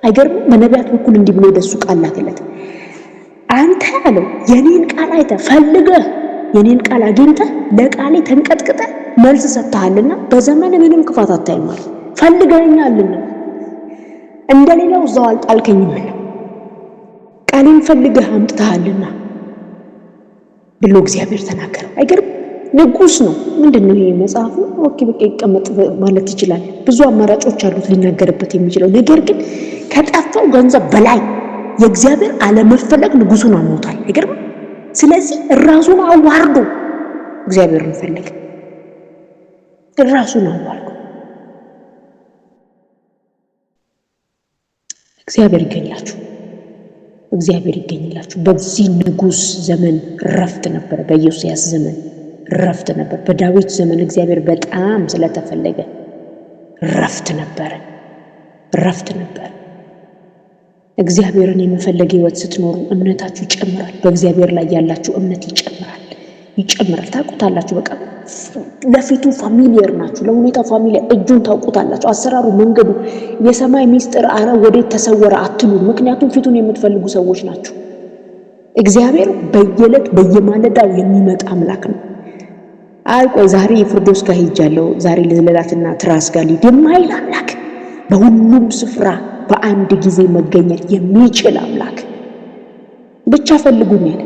አይገርም? በነቢያት በኩል እንዲህ ብሎ ደሱ ቃል ላከለት። አንተ አለው የኔን ቃል አይተህ ፈልገህ የኔን ቃል አግኝተህ ለቃሌ ተንቀጥቅጠህ መልስ ሰጥተሃልና በዘመን ምንም ክፋት አታይም ማለት ፈልገኸኛልና እንደሌላው እዛው አልጣልከኝምና ቃሌን ፈልገህ አምጥተሃልና ብሎ እግዚአብሔር ተናገረው። አይገርም? ንጉስ ነው። ምንድነው ይሄ መጽሐፉ? ኦኬ በቃ ይቀመጥ ማለት ይችላል። ብዙ አማራጮች አሉት ሊናገርበት የሚችለው ነገር ግን ከጠፋው ገንዘብ በላይ የእግዚአብሔር አለመፈለግ ንጉሱን አሞታል። አይገርም? ስለዚህ ራሱን አዋርዶ እግዚአብሔርን ፈለገ። ራሱን አዋርዶ እግዚአብሔር ይገኛችሁ። እግዚአብሔር ይገኝላችሁ። በዚህ ንጉስ ዘመን ረፍት ነበር። በኢዮስያስ ዘመን ረፍት ነበር። በዳዊት ዘመን እግዚአብሔር በጣም ስለተፈለገ ረፍት ነበር። እግዚአብሔርን የመፈለግ ህይወት ስትኖሩ እምነታችሁ ይጨምራል። በእግዚአብሔር ላይ ያላችሁ እምነት ይጨምራል። ታውቁታላችሁ። በቃ ለፊቱ ፋሚሊየር ናችሁ። ለሁኔታው ፋሚሊየር፣ እጁን ታውቁታላችሁ። አሰራሩ፣ መንገዱ፣ የሰማይ ሚስጥር አረ ወዴት ተሰወረ አትሉ። ምክንያቱም ፊቱን የምትፈልጉ ሰዎች ናችሁ። እግዚአብሔር በየዕለት በየማለዳው የሚመጣ አምላክ ነው። ቆይ ዛሬ የፍርዶስ ጋር ሄጃለሁ፣ ዛሬ ለዘለላትና ትራስ ጋር ሊድ የማይል አምላክ፣ በሁሉም ስፍራ በአንድ ጊዜ መገኘት የሚችል አምላክ። ብቻ ፈልጉኝ ያለ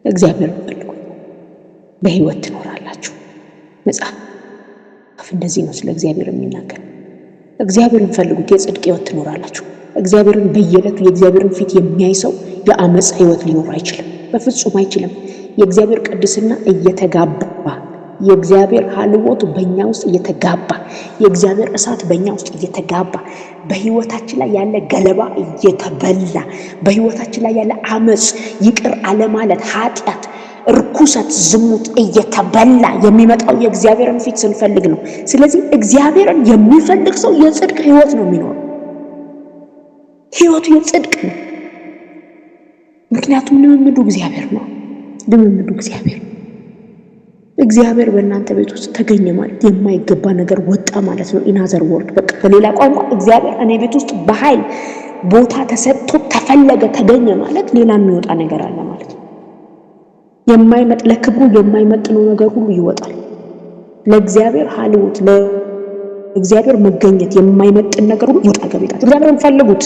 እግዚአብሔርን ፈልጉት። በህይወት ትኖራላችሁ። መጽሐፍ እንደዚህ ነው ስለ እግዚአብሔር የሚናገር። እግዚአብሔርን ፈልጉት፣ የጽድቅ ህይወት ትኖራላችሁ። እግዚአብሔርን በየዕለቱ የእግዚአብሔርን ፊት የሚያይ ሰው የአመጽ ህይወት ሊኖር አይችልም፣ በፍጹም አይችልም። የእግዚአብሔር ቅድስና እየተጋባ፣ የእግዚአብሔር ሀልወቱ በእኛ ውስጥ እየተጋባ፣ የእግዚአብሔር እሳት በእኛ ውስጥ እየተጋባ፣ በህይወታችን ላይ ያለ ገለባ እየተበላ፣ በህይወታችን ላይ ያለ አመጽ፣ ይቅር አለማለት፣ ኃጢአት፣ ርኩሰት፣ ዝሙት እየተበላ የሚመጣው የእግዚአብሔርን ፊት ስንፈልግ ነው። ስለዚህ እግዚአብሔርን የሚፈልግ ሰው የጽድቅ ህይወት ነው የሚኖረው። ህይወቱ የጽድቅ ነው። ምክንያቱም ልምምዱ እግዚአብሔር ነው። እግዚአብሔር በእናንተ ቤት ውስጥ ተገኘ ማለት የማይገባ ነገር ወጣ ማለት ነው። ኢናዘር ወርድ በቃ በሌላ ቋንቋ እግዚአብሔር እኔ ቤት ውስጥ በኃይል ቦታ ተሰጥቶ ተፈለገ ተገኘ ማለት ሌላ የሚወጣ ነገር አለ ማለት ነው። ለክብሩ የማይመጥነው ነገር ሁሉ ይወጣል። ለእግዚአብሔር ሀልውት ለእግዚአብሔር መገኘት የማይመጥን ነገር ሁሉ ይወጣል ከቤታችሁ። እግዚአብሔርን ፈልጉት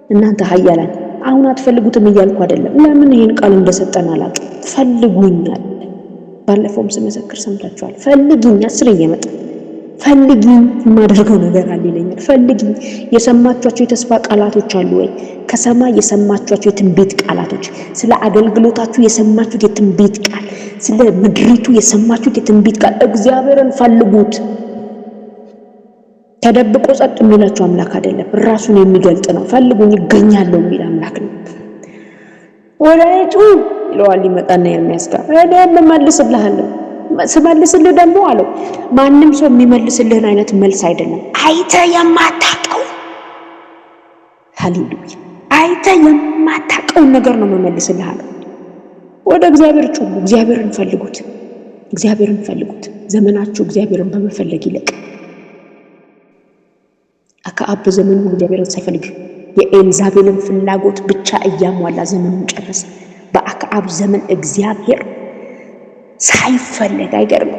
እናንተ ኃያላን። አሁን አትፈልጉትም እያልኩ አይደለም። ለምን ይሄን ቃል እንደሰጠን አላውቅም። ፈልጉኛል። ባለፈውም ስመሰክር ሰምታችኋል። ፈልጊኝ፣ 10 እየመጣ ፈልጊኝ፣ የማደርገው ነገር አለ ይለኛል። ፈልጊኝ። የሰማችኋቸው የተስፋ ቃላቶች አሉ ወይ? ከሰማይ የሰማችኋቸው የትንቢት ቃላቶች፣ ስለ አገልግሎታችሁ የሰማችሁት የትንቢት ቃል፣ ስለ ምድሪቱ የሰማችሁት የትንቢት ቃል። እግዚአብሔርን ፈልጉት። ተደብቆ ጸጥ የሚላችሁ አምላክ አይደለም፣ ራሱን የሚገልጥ ነው። ፈልጉኝ ይገኛለሁ የሚል አምላክ ነው። ወላይቱ ይለዋል ይመጣና ኤርምያስ ጋር እኔም እመልስልሃለሁ። ስመልስልህ ደግሞ አለው ማንም ሰው የሚመልስልህን አይነት መልስ አይደለም፣ አይተህ የማታውቀው። ሃሌሉያ! አይተህ የማታውቀውን ነገር ነው የምመልስልህ አለው። ወደ እግዚአብሔር ጩኹ፣ እግዚአብሔርን ፈልጉት። ዘመናችሁ እግዚአብሔርን በመፈለግ ይለቅ። አክዓብ በዘመኑ ሁሉ እግዚአብሔርን ሳይፈልግ የኤልዛቤልን ፍላጎት ብቻ እያሟላ ዘመኑን ጨረሰ። በአክዓብ ዘመን እግዚአብሔር ሳይፈለግ አይገርም።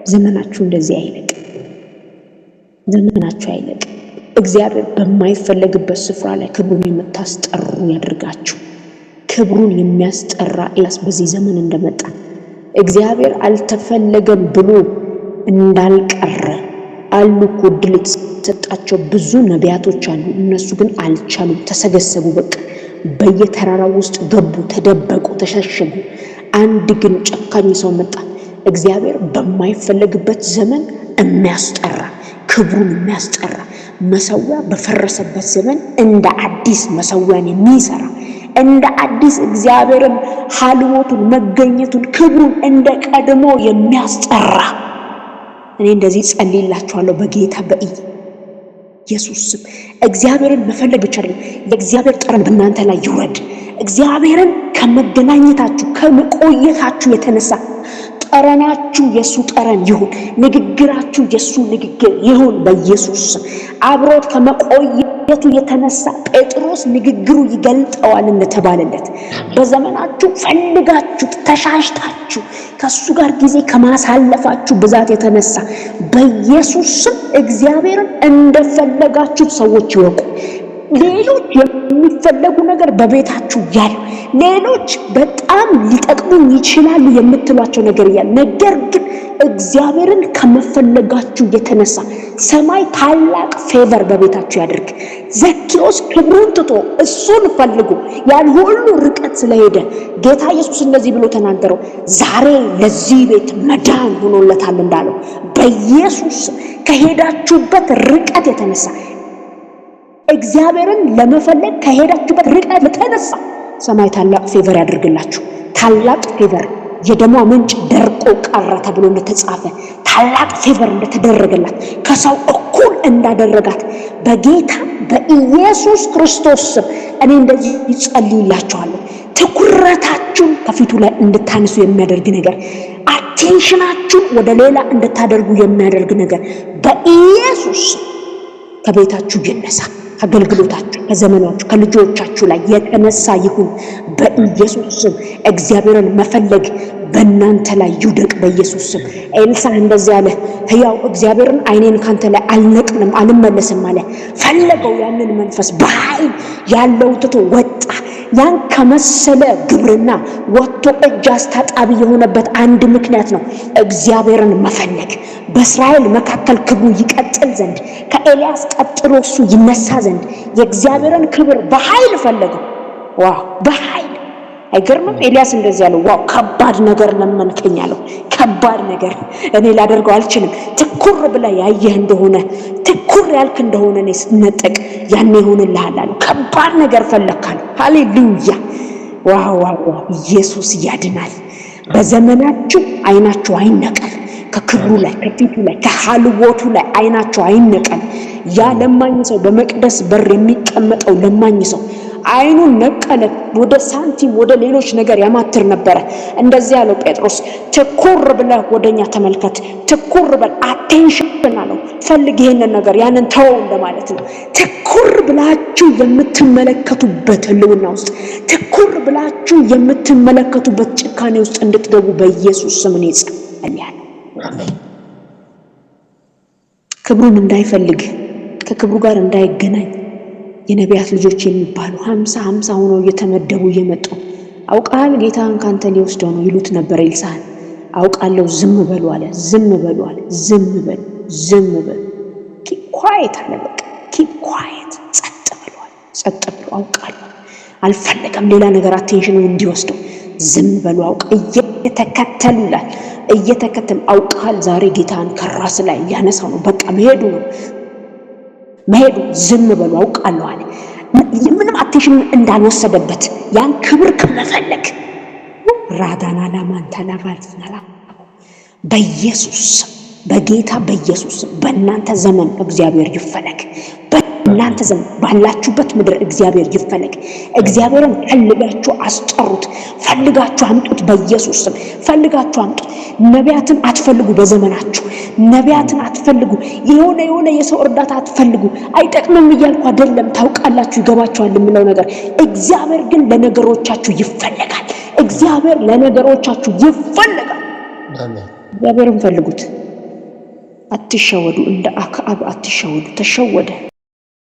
ዘመናችሁ እንደዚህ አይለቅ። እግዚአብሔር በማይፈለግበት ስፍራ ላይ ክብሩን የምታስጠሩ ያድርጋችሁ። ክብሩን የሚያስጠራ ኤልያስ በዚህ ዘመን እንደመጣ እግዚአብሔር አልተፈለገም ብሎ እንዳልቀረ አሉ እኮ ድል የተሰጣቸው ብዙ ነቢያቶች አሉ። እነሱ ግን አልቻሉም፣ ተሰገሰቡ። በቃ በየተራራው ውስጥ ገቡ፣ ተደበቁ፣ ተሸሸጉ። አንድ ግን ጨካኝ ሰው መጣ። እግዚአብሔር በማይፈለግበት ዘመን የሚያስጠራ፣ ክብሩን የሚያስጠራ መሰዊያ በፈረሰበት ዘመን እንደ አዲስ መሰዊያን የሚሰራ፣ እንደ አዲስ እግዚአብሔርን ሀልወቱን፣ መገኘቱን፣ ክብሩን እንደ ቀድሞ የሚያስጠራ። እኔ እንደዚህ ጸልይላችኋለሁ በጌታ በኢየሱስ ስም። እግዚአብሔርን መፈለግ ብቻ አይደለም፣ የእግዚአብሔር ጠረን በእናንተ ላይ ይውረድ። እግዚአብሔርን ከመገናኘታችሁ ከመቆየታችሁ የተነሳ ጠረናችሁ የሱ ጠረን ይሁን፣ ንግግራችሁ የሱ ንግግር ይሁን በኢየሱስ ስም። አብሮት ከመቆየቱ የተነሳ ጴጥሮስ ንግግሩ ይገልጠዋል እንደተባለለት በዘመናችሁ ፈልጋችሁ ተሻሽታችሁ ከሱ ጋር ጊዜ ከማሳለፋችሁ ብዛት የተነሳ በኢየሱስ ስም እግዚአብሔርን እንደፈለጋችሁ ሰዎች ይወቁ። ሌሎች የሚፈለጉ ነገር በቤታችሁ ያሉ፣ ሌሎች በጣም ሊጠቅሙኝ ይችላሉ የምትሏቸው ነገር ያለ፣ ነገር ግን እግዚአብሔርን ከመፈለጋችሁ የተነሳ ሰማይ ታላቅ ፌቨር በቤታችሁ ያድርግ። ዘኬዎስ ክብሩን ትቶ እሱን ፈልጉ ያን ሁሉ ርቀት ስለሄደ ጌታ ኢየሱስ እንደዚህ ብሎ ተናገረው፣ ዛሬ ለዚህ ቤት መዳን ሆኖለታል እንዳለው በኢየሱስ ከሄዳችሁበት ርቀት የተነሳ እግዚአብሔርን ለመፈለግ ከሄዳችሁበት ርቀት የተነሳ ሰማይ ታላቅ ፌቨር ያድርግላችሁ። ታላቅ ፌቨር የደሟ ምንጭ ደርቆ ቀረ ተብሎ እንደተጻፈ ታላቅ ፌቨር እንደተደረገላት ከሰው እኩል እንዳደረጋት በጌታ በኢየሱስ ክርስቶስ ስም እኔ እንደዚህ ይጸልይላችኋለሁ። ትኩረታችሁን ከፊቱ ላይ እንድታነሱ የሚያደርግ ነገር፣ አቴንሽናችሁን ወደ ሌላ እንድታደርጉ የሚያደርግ ነገር በኢየሱስ ከቤታችሁ ይነሳ። ከአገልግሎታችሁ፣ ከዘመናችሁ፣ ከልጆቻችሁ ላይ የተነሳ ይሁን በኢየሱስ ስም። እግዚአብሔርን መፈለግ በእናንተ ላይ ይውደቅ በኢየሱስ ስም። ኤልሳ እንደዚህ አለ፣ ሕያው እግዚአብሔርን ዓይኔን ካንተ ላይ አልነቅልም አልመለስም አለ። ፈለገው ያንን መንፈስ በኃይል ያለው ትቶ ወጣ። ያን ከመሰለ ግብርና ወጥቶ እጅ አስታጣቢ የሆነበት አንድ ምክንያት ነው፣ እግዚአብሔርን መፈለግ። በእስራኤል መካከል ክብሩ ይቀጥል ዘንድ ከኤልያስ ቀጥሎ እሱ ይነሳ ዘንድ የእግዚአብሔርን ክብር በኃይል ፈለገው። ዋው! በኃይል አይገርምም? ኤልያስ እንደዚህ ያለው ዋው! ከባድ ነገር ለመንከኝ አለው። ከባድ ነገር እኔ ላደርገው አልችልም። ትኩር ብለህ ያየህ እንደሆነ ትኩር ያልክ እንደሆነ እኔ ስነጠቅ ያኔ ይሆንልሃል አለው። ከባድ ነገር ፈለካለሁ። ሃሌሉያ! ዋው ዋው! ኢየሱስ ያድናል። በዘመናችሁ ዓይናችሁ አይነቀል። ከክብሩ ላይ፣ ከፊቱ ላይ፣ ከሐልወቱ ላይ ዓይናችሁ አይነቀል። ያ ለማኝ ሰው በመቅደስ በር የሚቀመጠው ለማኝ ሰው ዓይኑን ነቀለ። ወደ ሳንቲም ወደ ሌሎች ነገር ያማትር ነበረ። እንደዚህ ያለው ጴጥሮስ ትኩር ብለህ ወደኛ ተመልከት፣ ትኩር በል፣ አቴንሽን አለው። ፈልግ ይሄንን ነገር፣ ያንን ተወው እንደማለት ነው። ትኩር ብላችሁ የምትመለከቱበት ህልውና ውስጥ፣ ትኩር ብላችሁ የምትመለከቱበት ጭካኔ ውስጥ እንድትገቡ በኢየሱስ ስም እኔ ጸልያለሁ። ክብሩን እንዳይፈልግ ከክብሩ ጋር እንዳይገናኝ የነቢያት ልጆች የሚባሉ 50 ሆነው እየተመደቡ እየመጡ አውቃል ጌታን ካንተ ሊወስደው ነው ይሉት ነበር ኤልሳዕን። አውቃለሁ ዝም በሉ አለ። ዝም በሉ አለ። ዝም በሉ፣ ዝም በሉ። ኪፕ ኳየት አለ። በቃ ኪፕ ኳየት፣ ጸጥ በሉ አለ። ጸጥ በሉ። አውቃለሁ አልፈለገም ሌላ ነገር አቴንሽኑን እንዲወስደው። ዝም በሉ አውቃ እየተከተሉ ይላል። እየተከተሉ አውቃል ዛሬ ጌታን ከራስ ላይ ያነሳው ነው። በቃ መሄዱ ነው መሄዱ። ዝም በሉ አውቃለሁ አለ። ምንም አቴንሽን እንዳልወሰደበት ያን ክብር ከመፈለግ ራዳና ላማንታላ ባልስናላ በኢየሱስ በጌታ በኢየሱስ በእናንተ ዘመን እግዚአብሔር ይፈለግ። በእናንተ ዘመን ባላችሁበት ምድር እግዚአብሔር ይፈለግ። እግዚአብሔርን ፈልጋችሁ አስጠሩት። ፈልጋችሁ አምጡት። በኢየሱስ ስም ፈልጋችሁ አምጡት። ነቢያትን አትፈልጉ። በዘመናችሁ ነቢያትን አትፈልጉ። የሆነ የሰው እርዳታ አትፈልጉ። አይጠቅምም እያልኩ አይደለም፣ ታውቃላችሁ፣ ይገባችኋል የምለው ነገር። እግዚአብሔር ግን ለነገሮቻችሁ ይፈለጋል። እግዚአብሔር ለነገሮቻችሁ ይፈለጋል። እግዚአብሔርን ፈልጉት። አትሸወዱ። እንደ አክዓብ አትሸወዱ። ተሸወደ።